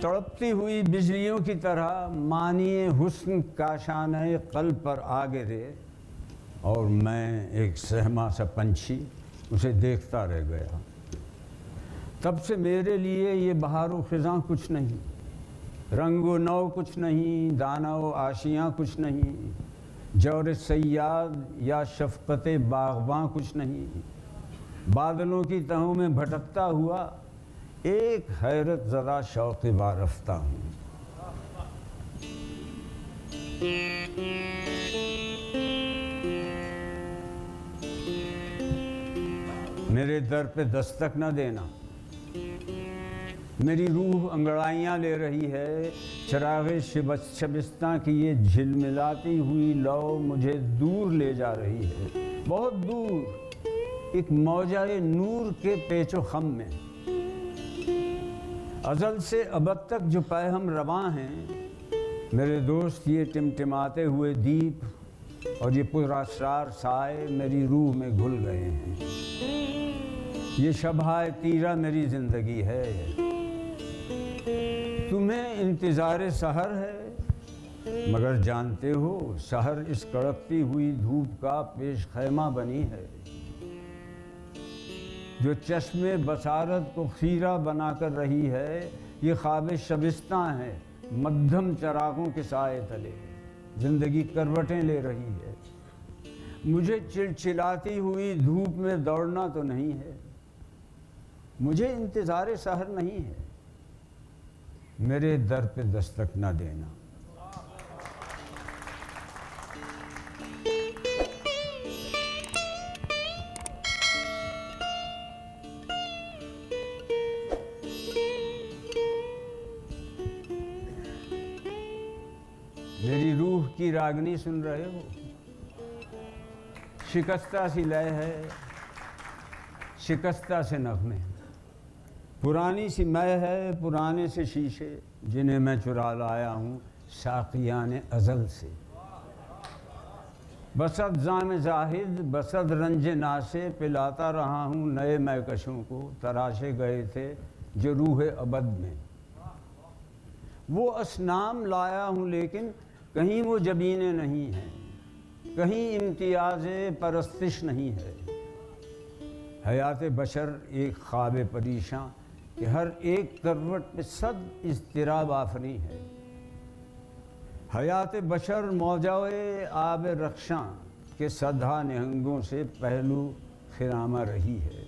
तड़पती हुई बिजलियों की तरह मानिए हुस्न काशाने कल्ब पर आ गिरे और मैं एक सहमा सा पंछी उसे देखता रह गया। तब से मेरे लिए ये बहारो ख़िज़ां कुछ नहीं, रंगो नौ कुछ नहीं, दाना व आशियाँ कुछ नहीं, जौर सयाद या शफ़क़त बाग़बां कुछ नहीं। बादलों की तहों में भटकता हुआ एक हैरत ज़दा शौक़ वारफ्ता हूँ। मेरे दर पे दस्तक न देना, मेरी रूह अंगड़ाइयाँ ले रही है। चिराग़े शबिस्तां की ये झिलमिलाती हुई लौ मुझे दूर ले जा रही है, बहुत दूर, एक मौजाए नूर के पेचो खम में। अज़ल से अबद तक जो पैहम रवां हैं, मेरे दोस्त ये टिमटिमाते हुए दीप और ये पुरअसरार साए मेरी रूह में घुल गए हैं। ये शबहाए तीरा मेरी ज़िंदगी है। तुम्हें इंतज़ार सहर है, मगर जानते हो सहर इस कड़कती हुई धूप का पेश खैमा बनी है, जो चश्मे बसारत को खीरा बना कर रही है। ये ख्वाब शबिस्तां है, मध्यम चरागों के साए तले ज़िंदगी करवटें ले रही है। मुझे चिलचिलाती हुई धूप में दौड़ना तो नहीं है, मुझे इंतज़ार सहर नहीं है। मेरे दर पे दस्तक न देना। मेरी रूह की रागनी सुन रहे हो? शिकस्ता सी लय है, शिकस्ता से नग़्मे, पुरानी सी मय है, पुराने से शीशे जिन्हें मैं चुरा लाया हूँ साक़ियाने अज़ल से। बसद ज़ाम ज़ाहिद बसद रंज नासे पिलाता रहा हूँ नए मैकशों को, तराशे गए थे जो रूह अबद में। वो असनाम लाया हूँ लेकिन कहीं वो जबीने नहीं हैं, कहीं इम्तियाज़ परस्तिश नहीं है। हयात बशर एक ख्वाब परीशां कि हर एक करवट पे सद इज़्तिराब आफरी है। हयात बशर मौजाए आब रख्शां के सदा निहंगों से पहलू खिरामा रही है।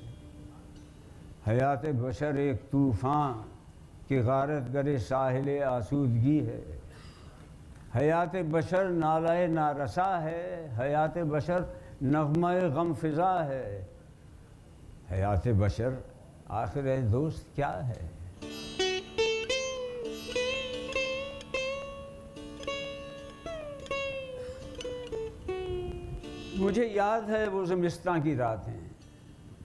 हयात बशर एक तूफ़ान की गारत गरे साहिल आसूदगी है। हयात बशर नालाए नारसा है, हयात बशर नग़्मा-ए गम फ़िज़ा है। हयात बशर आखिर ए दोस्त क्या है? मुझे याद है वो ज़िमिस्तां की रातें,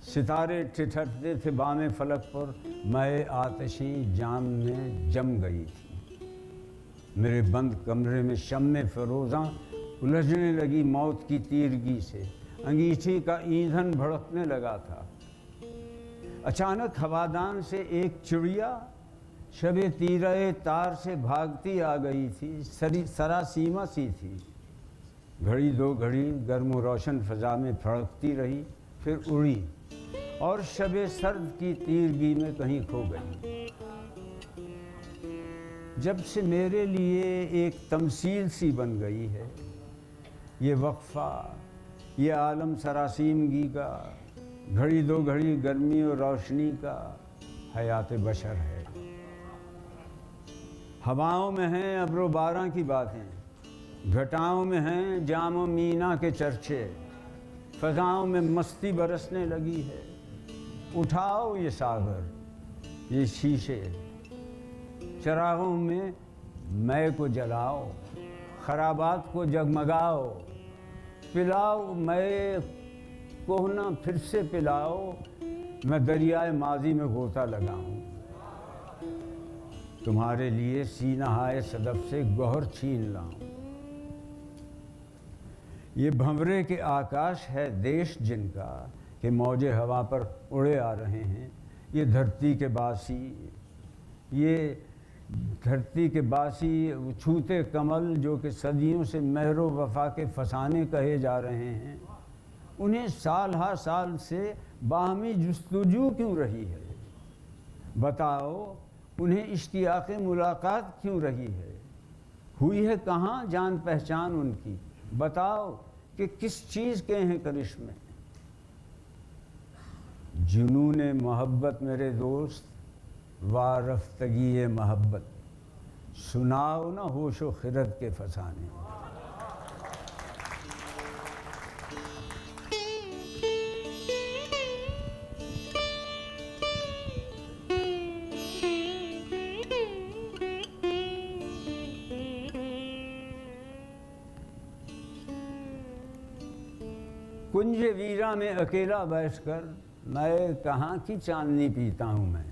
सितारे ठिठरते थे बामे फलक पर, मैं आतिशी जाम में जम गई थी। मेरे बंद कमरे में शम्मे फ़िरोज़ां उलझने लगी मौत की तीरगी से, अंगीठी का ईंधन भड़कने लगा था। अचानक हवादान से एक चिड़िया शबे तीरे तार से भागती आ गई थी, सरासीमा सी थी। घड़ी दो घड़ी गर्म व रोशन फ़ज़ा में फड़कती रही, फिर उड़ी और शबे सर्द की तीरगी में कहीं खो गई। जब से मेरे लिए एक तमसील सी बन गई है ये वक्फ़ा, ये आलम सरासीमगी का, घड़ी दो घड़ी गर्मी और रोशनी का हयात बशर है। हवाओं में हैं अब्रो बारां की बातें, घटाओं में हैं जाम व मीना के चर्चे, फ़ज़ाओं में मस्ती बरसने लगी है। उठाओ ये सागर, ये शीशे, चरागों में मै को जलाओ, खराबात को जगमगाओ, पिलाओ मै कोहना फिर से पिलाओ, मैं दरियाए माजी में गोता लगाऊं। तुम्हारे लिए सीनहाए सदफ से गौहर छीन लाऊं। ये भंवरे के आकाश है देश जिनका कि मौजे हवा पर उड़े आ रहे हैं। ये धरती के बासी, ये دھرتی کے باسی چھوتے کمل جو کہ صدیوں سے مہر و وفا کے فسانے کہے جا رہے ہیں، انہیں سال ہا سال سے باہمی جستجو کیوں رہی ہے؟ بتاؤ انہیں اشتیاق ملاقات کیوں رہی ہے؟ ہوئی ہے کہاں جان پہچان ان کی؟ بتاؤ کہ کس چیز کے ہیں کرشمے؟ جنون محبت میرے دوست، وارفتگی محبت، سناؤ نہ ہوش و خرد کے فسانے۔ کنج ویرا میں اکیلا بیٹھ کر میں کہاں کی چاندنی پیتا ہوں میں،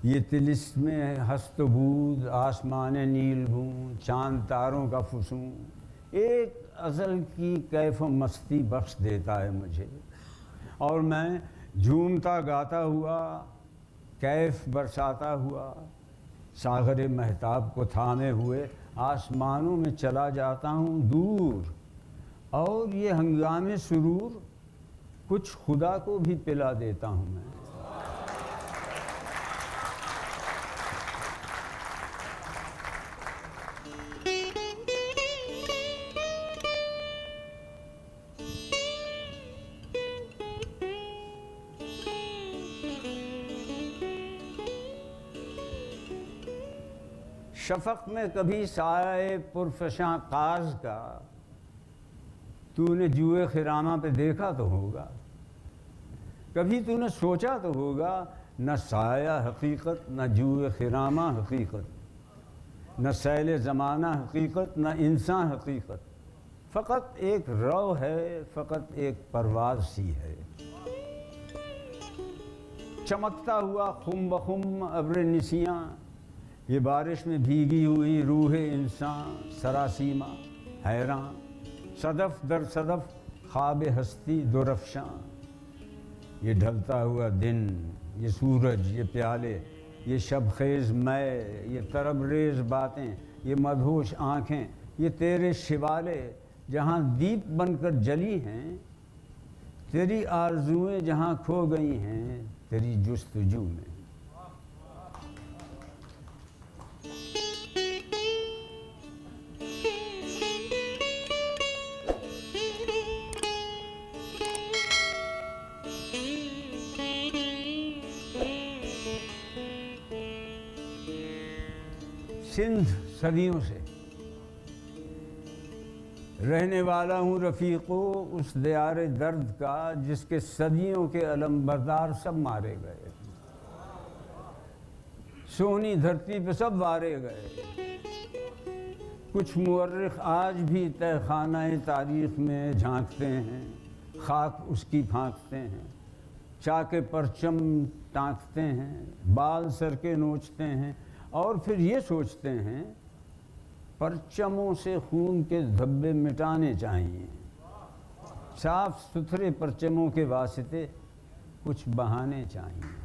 یہ طلسم ہست و بود، آسمان نیل گوں، چاند تاروں کا فسوں، ایک ازل کی کیف و مستی بخش دیتا ہے مجھے، اور میں جھومتا گاتا ہوا، کیف برساتا ہوا، ساغر مہتاب کو تھامے ہوئے آسمانوں میں چلا جاتا ہوں دور، اور یہ ہنگام سرور کچھ خدا کو بھی پلا دیتا ہوں میں۔ شفق میں کبھی سائے پرفشاں قاز کا تو نے جوئے خرامہ پہ دیکھا تو ہوگا، کبھی تو نے سوچا تو ہوگا، نہ سایہ حقیقت، نہ جوئے خرامہ حقیقت، نہ سیل زمانہ حقیقت، نہ انسان حقیقت، فقط ایک رو ہے، فقط ایک پرواز سی ہے۔ چمکتا ہوا خم بخم ابر نسیاں، یہ بارش میں بھیگی ہوئی روح انسان، سراسیمہ حیران، صدف در صدف خواب ہستی درفشاں، یہ ڈھلتا ہوا دن، یہ سورج، یہ پیالے، یہ شب خیز میں، یہ طرب ریز باتیں، یہ مدہوش آنکھیں، یہ تیرے شوالے جہاں دیپ بن کر جلی ہیں، تیری آرزوئیں جہاں کھو گئی ہیں تیری جستجو میں۔ سندھ صدیوں سے رہنے والا ہوں رفیقو اس دیار درد کا، جس کے صدیوں کے علم بردار سب مارے گئے، سونی دھرتی پہ سب وارے گئے، کچھ مورخ آج بھی تہ خانہ تاریخ میں جھانکتے ہیں، خاک اس کی پھانکتے ہیں، چاک پرچم ٹانکتے ہیں، بال سر کے نوچتے ہیں، اور پھر یہ سوچتے ہیں پرچموں سے خون کے دھبے مٹانے چاہیے، صاف ستھرے پرچموں کے واسطے کچھ بہانے چاہیے۔